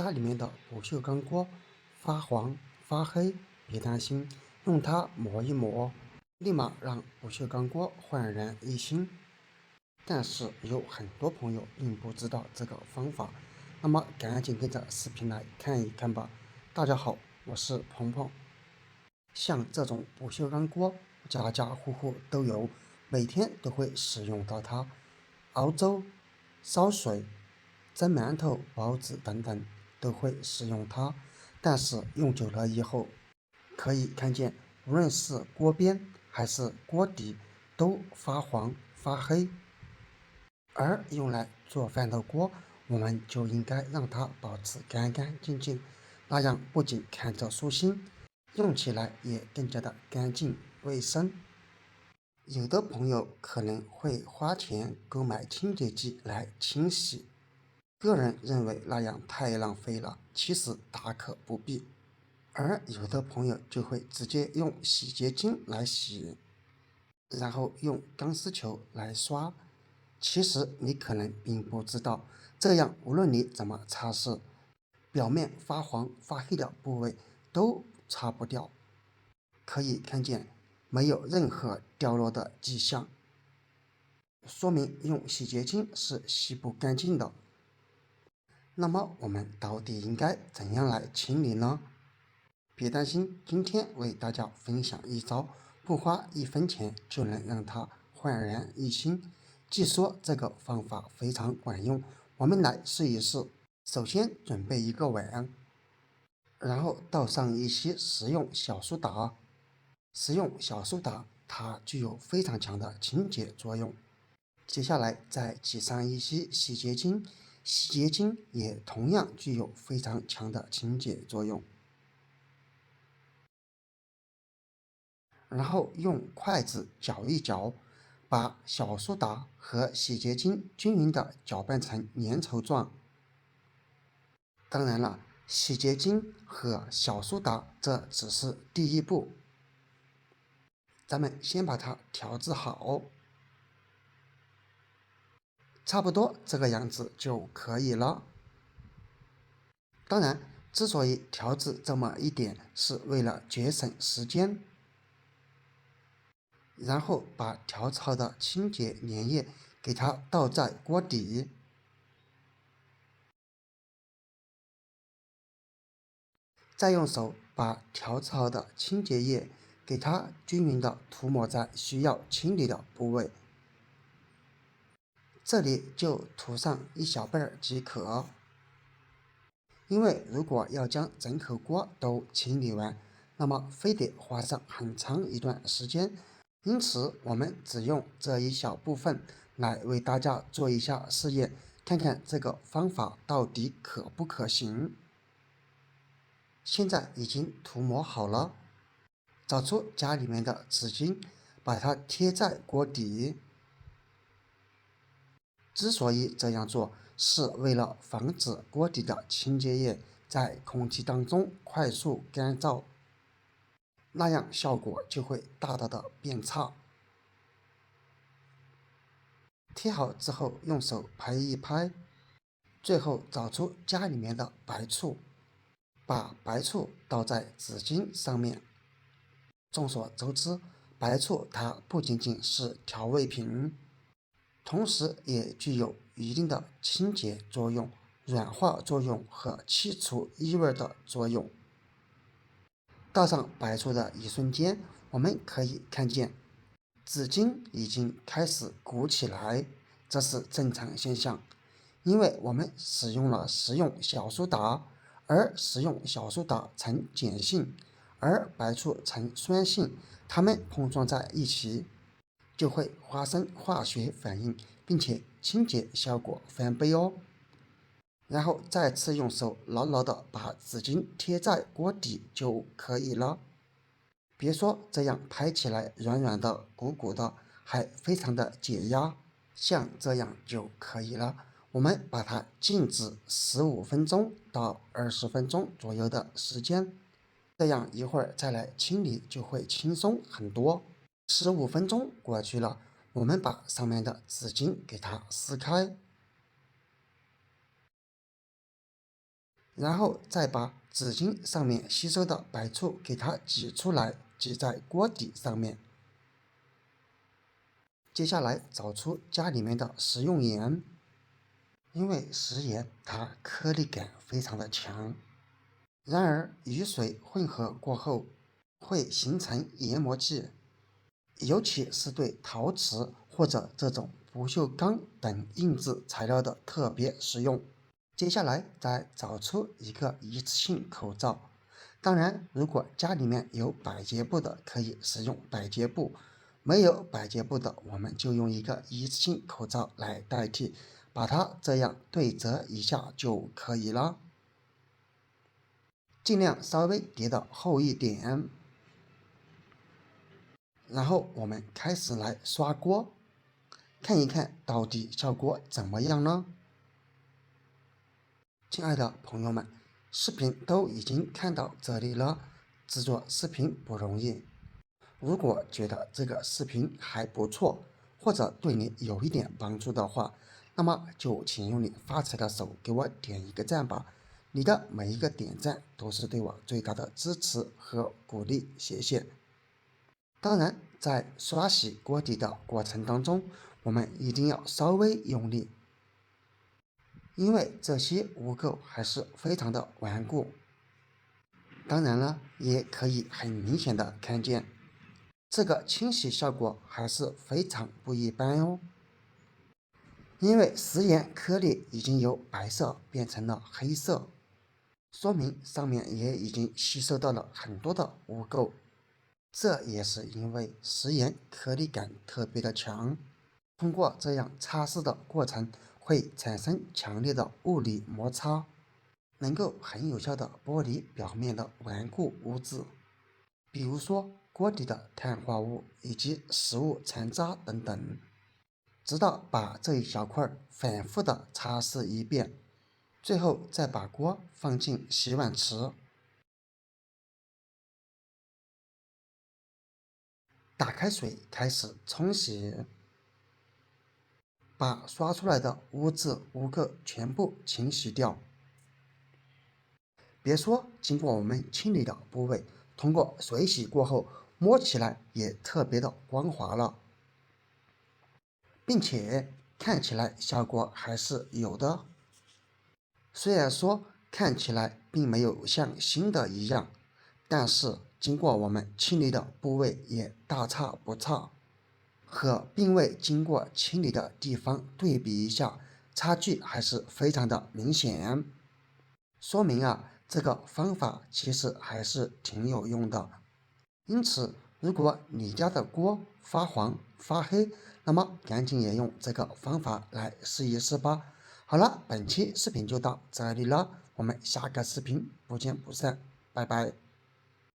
家里面的不锈钢锅发黄发黑，别担心，用它磨一磨，立马让不锈钢锅焕然一新。但是有很多朋友并不知道这个方法，那么赶紧跟着视频来看一看吧。大家好，我是鹏鹏。像这种不锈钢锅，家家户户都有，每天都会使用到它，熬粥、烧水、蒸馒头、包子等等都会使用它。但是用久了以后，可以看见，无论是锅边还是锅底，都发黄发黑。而用来做饭的锅，我们就应该让它保持干干净净，那样不仅看着舒心，用起来也更加的干净卫生。有的朋友可能会花钱购买清洁剂来清洗，个人认为那样太浪费了，其实大可不必。而有的朋友就会直接用洗洁精来洗，然后用钢丝球来刷。其实你可能并不知道，这样无论你怎么擦拭，表面发黄发黑的部位都擦不掉。可以看见没有任何掉落的迹象，说明用洗洁精是洗不干净的。那么我们到底应该怎样来清理呢？别担心，今天为大家分享一招，不花1分钱就能让它焕然一新。据说这个方法非常管用，我们来试一试。首先准备一个碗，然后倒上一些食用小苏打。食用小苏打它具有非常强的清洁作用。接下来再挤上一些洗洁精，洗洁精也同样具有非常强的清洁作用。然后用筷子搅一搅，把小苏打和洗洁精均匀的搅拌成粘稠状。当然了，洗洁精和小苏打这只是第一步，咱们先把它调制好，差不多这个样子就可以了。当然，之所以调制这么一点，是为了节省时间。然后把调制好的清洁粘液给它倒在锅底，再用手把调制好的清洁液给它均匀的涂抹在需要清理的部位，这里就涂上一小半即可。因为如果要将整口锅都清理完，那么非得花上很长一段时间，因此我们只用这一小部分来为大家做一下试验，看看这个方法到底可不可行。现在已经涂抹好了，找出家里面的纸巾，把它贴在锅底。之所以这样做，是为了防止锅底的清洁液在空气当中快速干燥，那样效果就会大大的变差。贴好之后，用手拍一拍，最后找出家里面的白醋，把白醋倒在纸巾上面。众所周知，白醋它不仅仅是调味品，同时也具有一定的清洁作用、软化作用和去除异味的作用。倒上白醋的一瞬间，我们可以看见纸巾已经开始鼓起来，这是正常现象，因为我们使用了食用小苏打，而食用小苏打呈碱性，而白醋呈酸性，它们碰撞在一起，就会发生化学反应，并且清洁效果翻倍哦。然后再次用手牢牢地把纸巾贴在锅底就可以了。别说这样拍起来软软的、鼓鼓的，还非常的解压。像这样就可以了。我们把它静置15分钟到20分钟左右的时间，这样一会儿再来清理就会轻松很多。15分钟过去了，我们把上面的纸巾给它撕开，然后再把纸巾上面吸收的白醋给它挤出来，挤在锅底上面。接下来找出家里面的食用盐，因为食盐它颗粒感非常的强，然而与水混合过后会形成研磨剂，尤其是对陶瓷或者这种不锈钢等硬质材料的特别实用。接下来再找出一个一次性口罩，当然如果家里面有百洁布的可以使用百洁布，没有百洁布的我们就用一个一次性口罩来代替，把它这样对折一下就可以了，尽量稍微叠的厚一点。然后我们开始来刷锅，看一看到底效果怎么样呢？亲爱的朋友们，视频都已经看到这里了，制作视频不容易。如果觉得这个视频还不错，或者对你有一点帮助的话，那么就请用你发财的手给我点一个赞吧。你的每一个点赞都是对我最大的支持和鼓励，谢谢。当然，在刷洗锅底的过程当中，我们一定要稍微用力，因为这些污垢还是非常的顽固。当然了，也可以很明显的看见，这个清洗效果还是非常不一般哦。因为食盐颗粒已经由白色变成了黑色，说明上面也已经吸收到了很多的污垢。这也是因为食盐颗粒感特别的强，通过这样擦拭的过程会产生强烈的物理摩擦，能够很有效的剥离表面的顽固污渍，比如说锅底的碳化物以及食物残渣等等，直到把这一小块反复的擦拭一遍，最后再把锅放进洗碗池，打开水开始冲洗，把刷出来的污渍污垢全部清洗掉。别说经过我们清理的部位，通过水洗过后摸起来也特别的光滑了，并且看起来效果还是有的。虽然说看起来并没有像新的一样，但是经过我们清理的部位也大差不差，和并未经过清理的地方对比一下，差距还是非常的明显，说明这个方法其实还是挺有用的。因此，如果你家的锅发黄发黑，那么赶紧也用这个方法来试一试吧。好了，本期视频就到这里了，我们下个视频不见不散，拜拜。